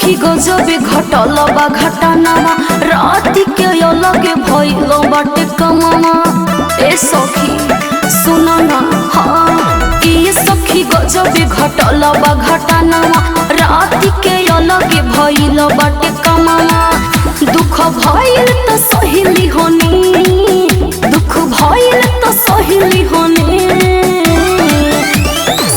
सखी गजबे घटल बा घटनावा राति के अलग भइल बाटे कमावा। ए सखी सुन ना हाँ ये सखी गजबे घटल बा घटनावा राति के अलग भइल बाटे कमावा। दुख भइल त सहेली होनी, दुख भइल त सहेली होनी।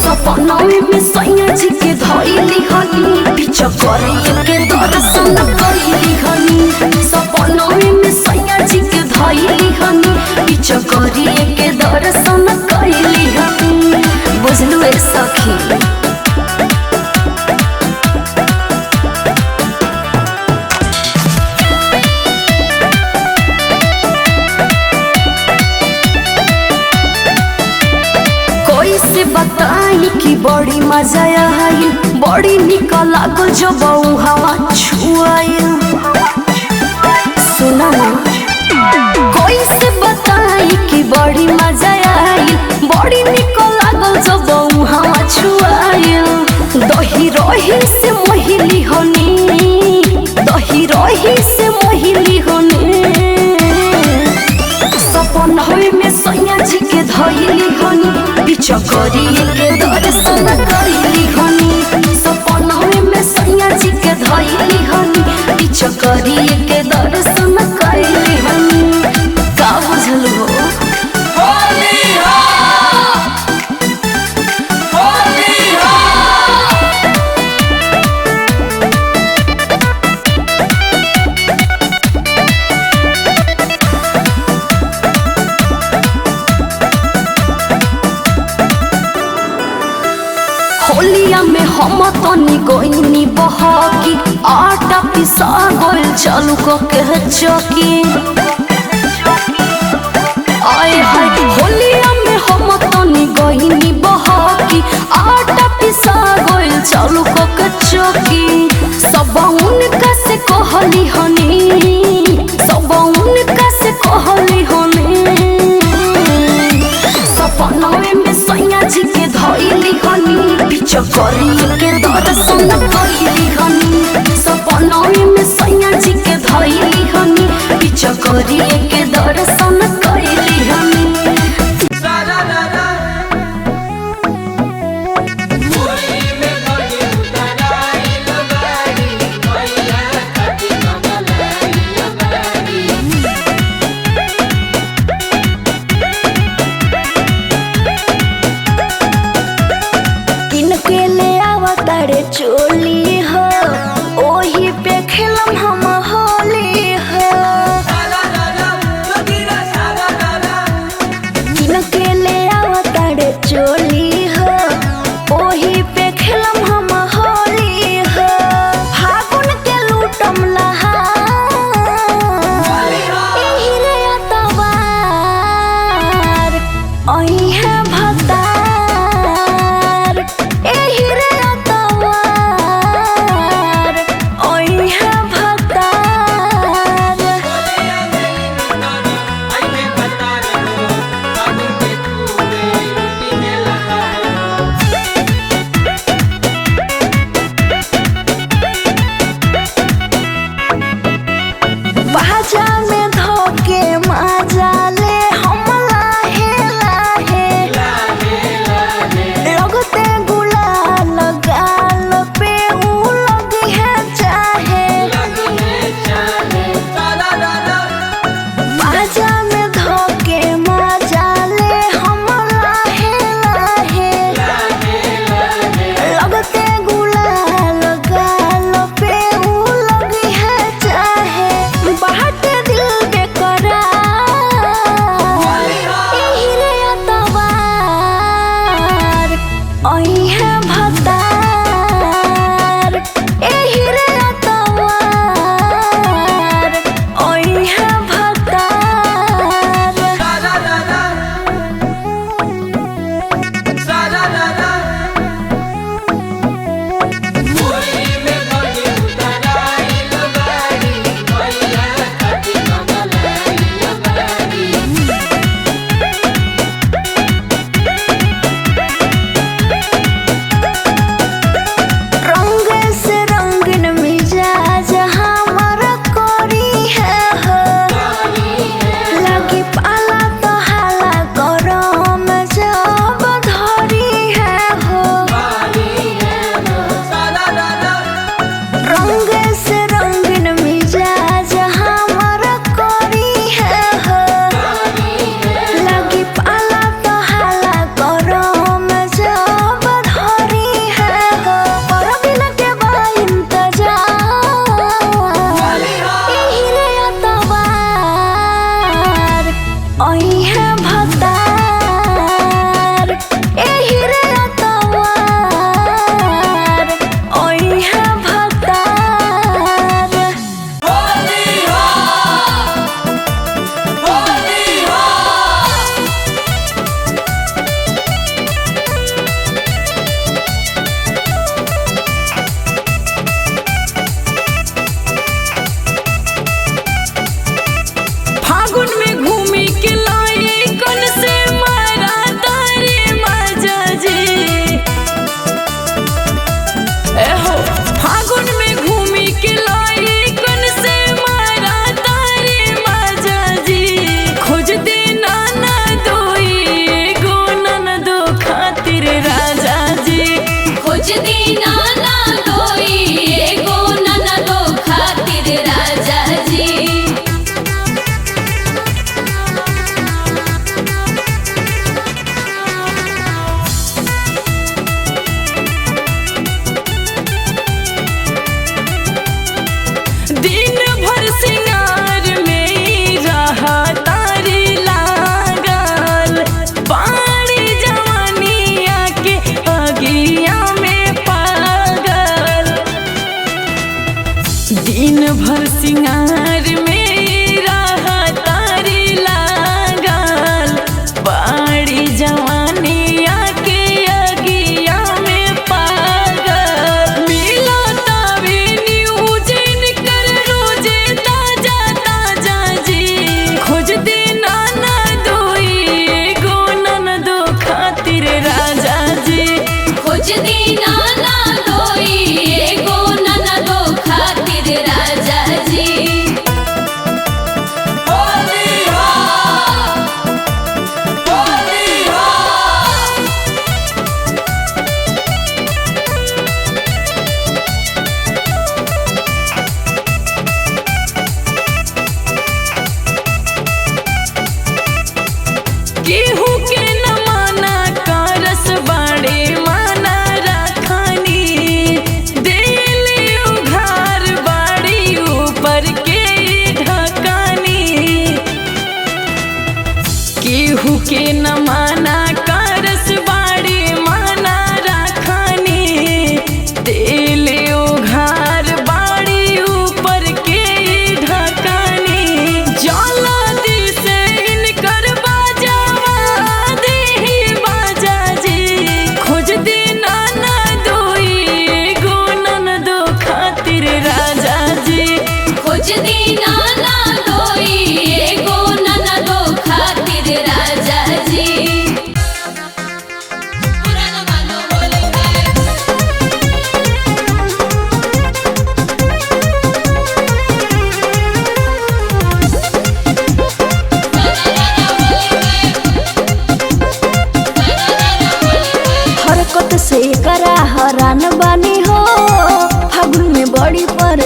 सपना में सैया जी के धइली हनी पीछा करे के दर्शन कइली हनी। सपना में सैया जी के धइली हनी पीछा करे के दर्शन कइली हनी। बुझलु ए सखी। से बताई कि बड़ी मजा आई, बड़ी निक लागल जब हवा छुआइल। सुना ना कोई से बताई कि बड़ी मजा आई, बड़ी निक लागल जब हवा छुआइल। दही रही से मोहिली होनी, दही रही से मोहिली होनी। सपना में सैया जी के धइली हनी पीछा करिए के दर्शन कइली हनी। सपना में सैया जी के धइली हनी पीछा करिए के दर्शन कइली हनी। का बुझल हो? होलिया में हम तनी गईनी बहकी, आटा पिसा गइल चालू के चौकी। आए हाय होलिया में हम तनी गईनी बहकी, आटा पिसा गइल चालू के चौकी। सब उनका से कहली हनी, सब उनका से कहली हनी। सपना में सैया जी के धइली हनी पीछा करिए के दर्शन कइली हनी। सपना में सैया जी के धइली हनी पीछा करिए के दर्शन कइली हनी। चोली हो ओही पे खेलम हम होली हो। किन के ले आवतारे चोली हो ओही पे खेलम हम होली हो। फागुन के लूटम लहार एही रे अतवार ओही है भतार एही रे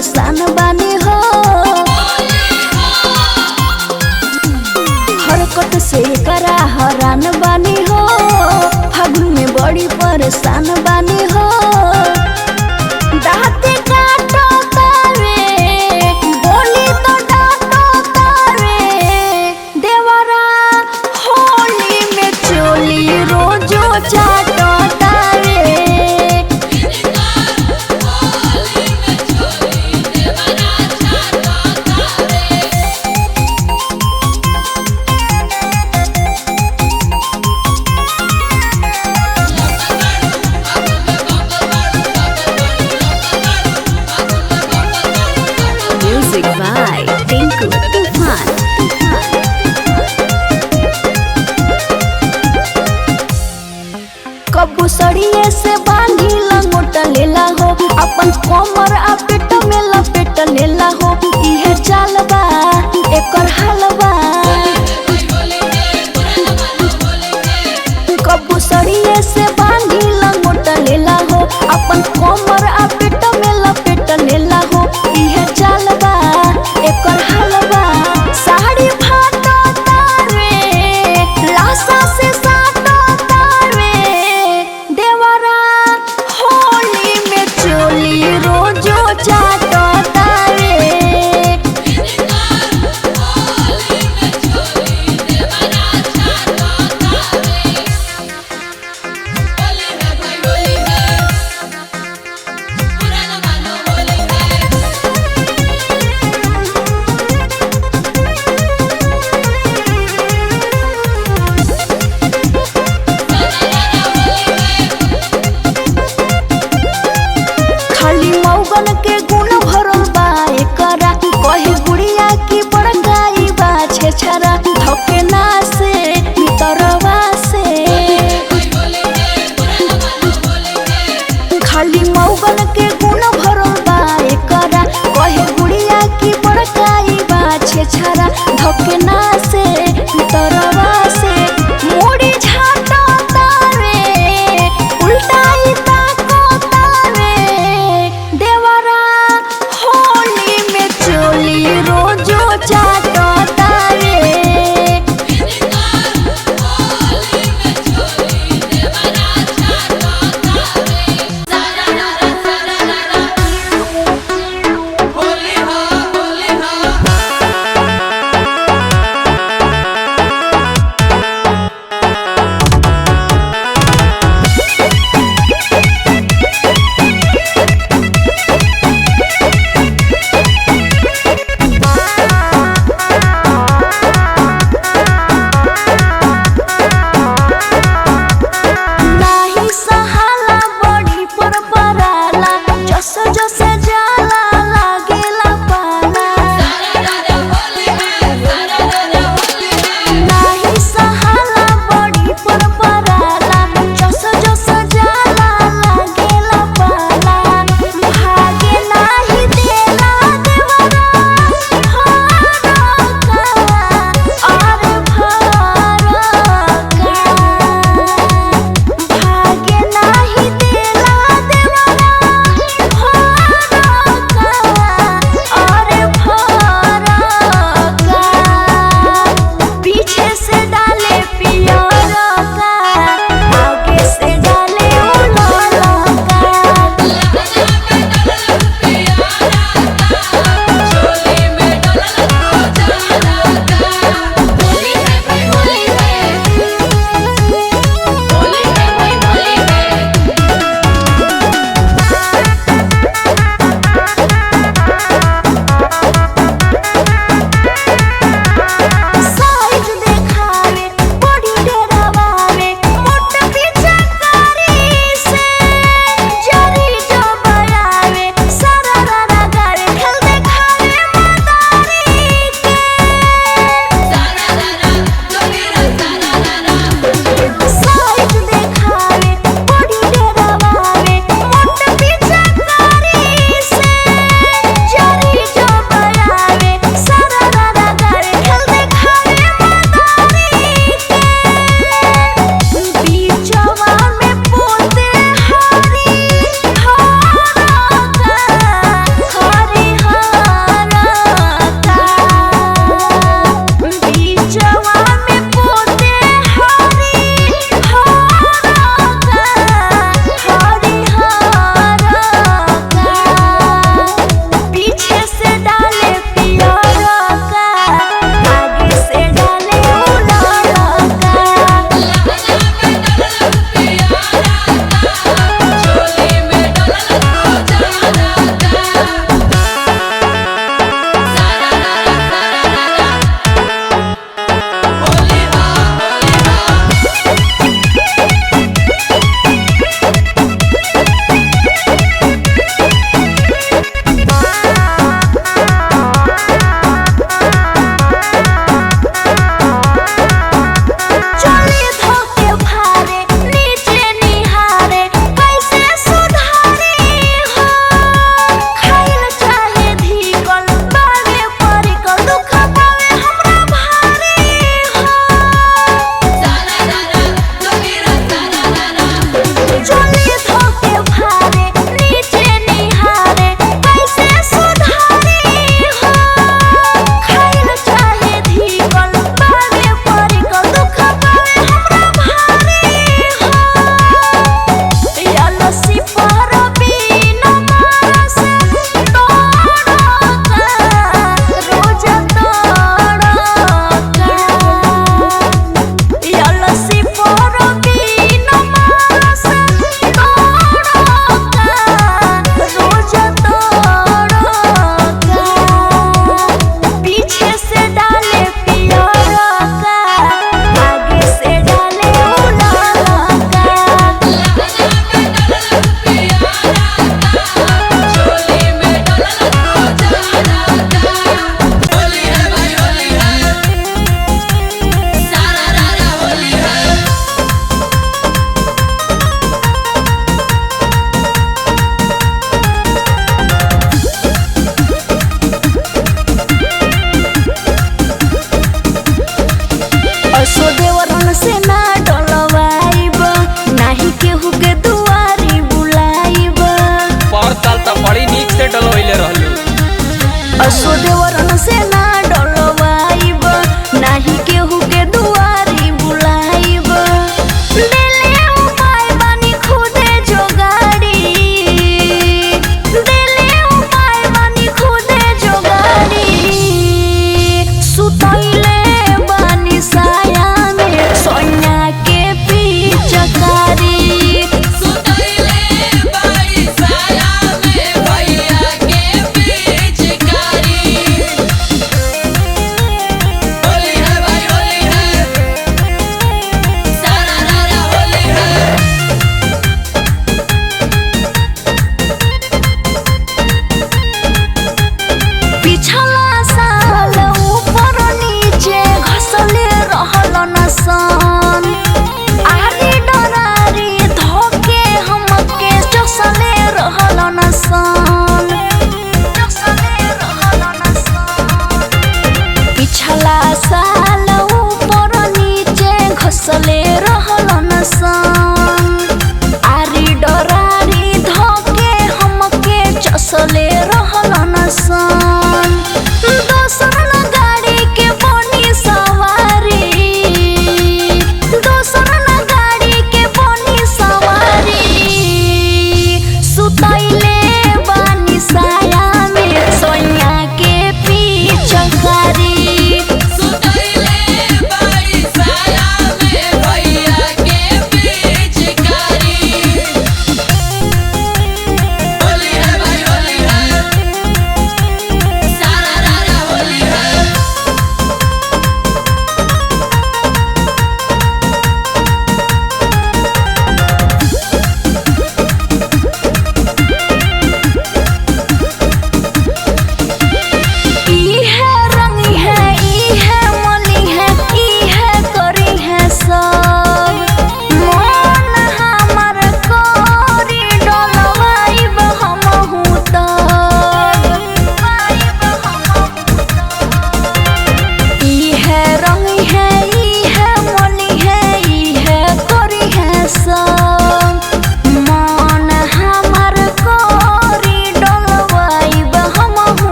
परेशान बानी हो। हरकत से करा हरान बानी हो। फागुन में बड़ी परेशान बानी हो। दाँते काटो तारे, बोली तो डांटो तारे। देवरा होली में चोली रोजो चाटो तारे। Music by Tinku Tufan. कबू सड़िए से बांधी लंगोटा लेला हो। अपन कमर आप